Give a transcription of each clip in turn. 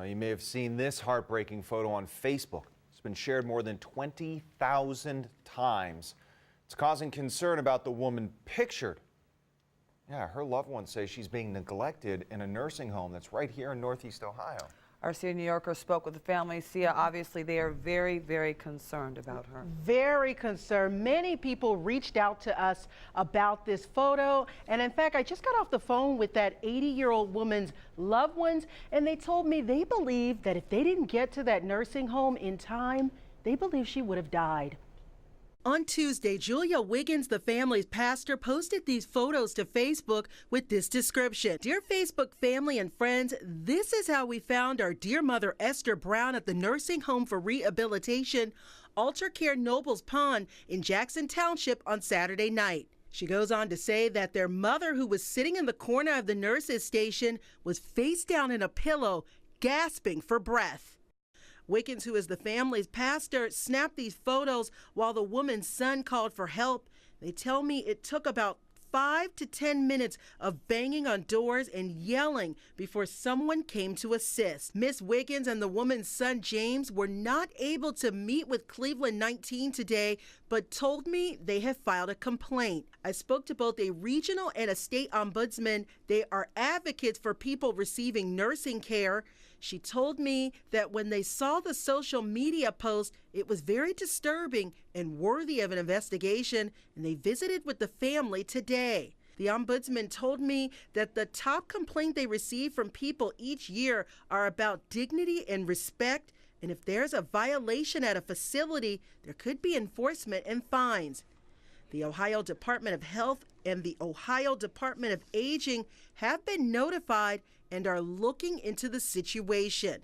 You may have seen this heartbreaking photo on Facebook. It's been shared more than 20,000 times. It's causing concern about the woman pictured. Yeah, her loved ones say she's being neglected in a nursing home that's right here in Northeast Ohio. Our Sia Nyorkor spoke with the family. Sia, obviously they are very, very concerned about her. Very concerned. Many people reached out to us about this photo. And in fact, I just got off the phone with that 80-year-old woman's loved ones, and they told me they believe that if they didn't get to that nursing home in time, they believe she would have died. On Tuesday, Julia Wiggins, the family's pastor, posted these photos to Facebook with this description. Dear Facebook family and friends, this is how we found our dear mother Esther Brown at the nursing home for rehabilitation, Altercare Nobles Pond in Jackson Township on Saturday night. She goes on to say that their mother, who was sitting in the corner of the nurses' station, was face down in a pillow, gasping for breath. Wiggins, who is the family's pastor, snapped these photos while the woman's son called for help. They tell me it took about 5 to 10 minutes of banging on doors and yelling before someone came to assist. Miss Wiggins and the woman's son, James, were not able to meet with Cleveland 19 today, but told me they have filed a complaint. I spoke to both a regional and a state ombudsman. They are advocates for people receiving nursing care. She told me that when they saw the social media post, it was very disturbing and worthy of an investigation, and they visited with the family today. The ombudsman told me that the top complaint they receive from people each year are about dignity and respect, and if there's a violation at a facility, there could be enforcement and fines. The Ohio Department of Health and the Ohio Department of Aging have been notified and are looking into the situation.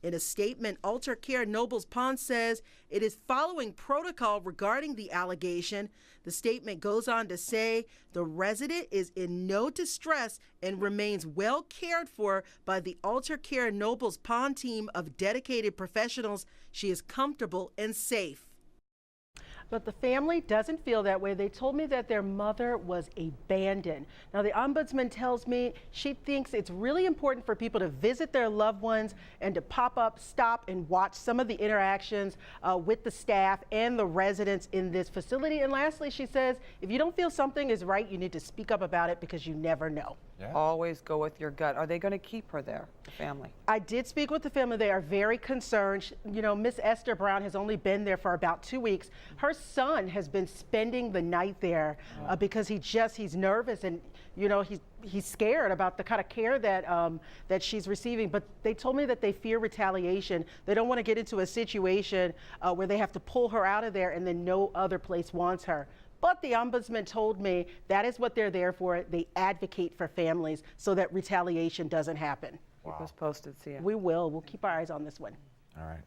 In a statement, Altercare Nobles Pond says it is following protocol regarding the allegation. The statement goes on to say the resident is in no distress and remains well cared for by the Altercare Nobles Pond team of dedicated professionals. She is comfortable and safe. But the family doesn't feel that way. They told me that their mother was abandoned. Now, the ombudsman tells me she thinks it's really important for people to visit their loved ones and to pop up, stop, and watch some of the interactions with the staff and the residents in this facility. And lastly, she says, if you don't feel something is right, you need to speak up about it because you never know. Yeah. Always go with your gut. Are they going to keep her there, the family? I did speak with the family. They are very concerned. You know, Miss Esther Brown has only been there for about 2 weeks. Her son has been spending the night there because he's nervous and, you know, he's scared about the kind of care that that she's receiving. But they told me that they fear retaliation. They don't want to get into a situation where they have to pull her out of there and then no other place wants her. But the ombudsman told me that is what they're there for. They advocate for families so that retaliation doesn't happen. Keep us posted, Sia. We will. We'll keep our eyes on this one. All right.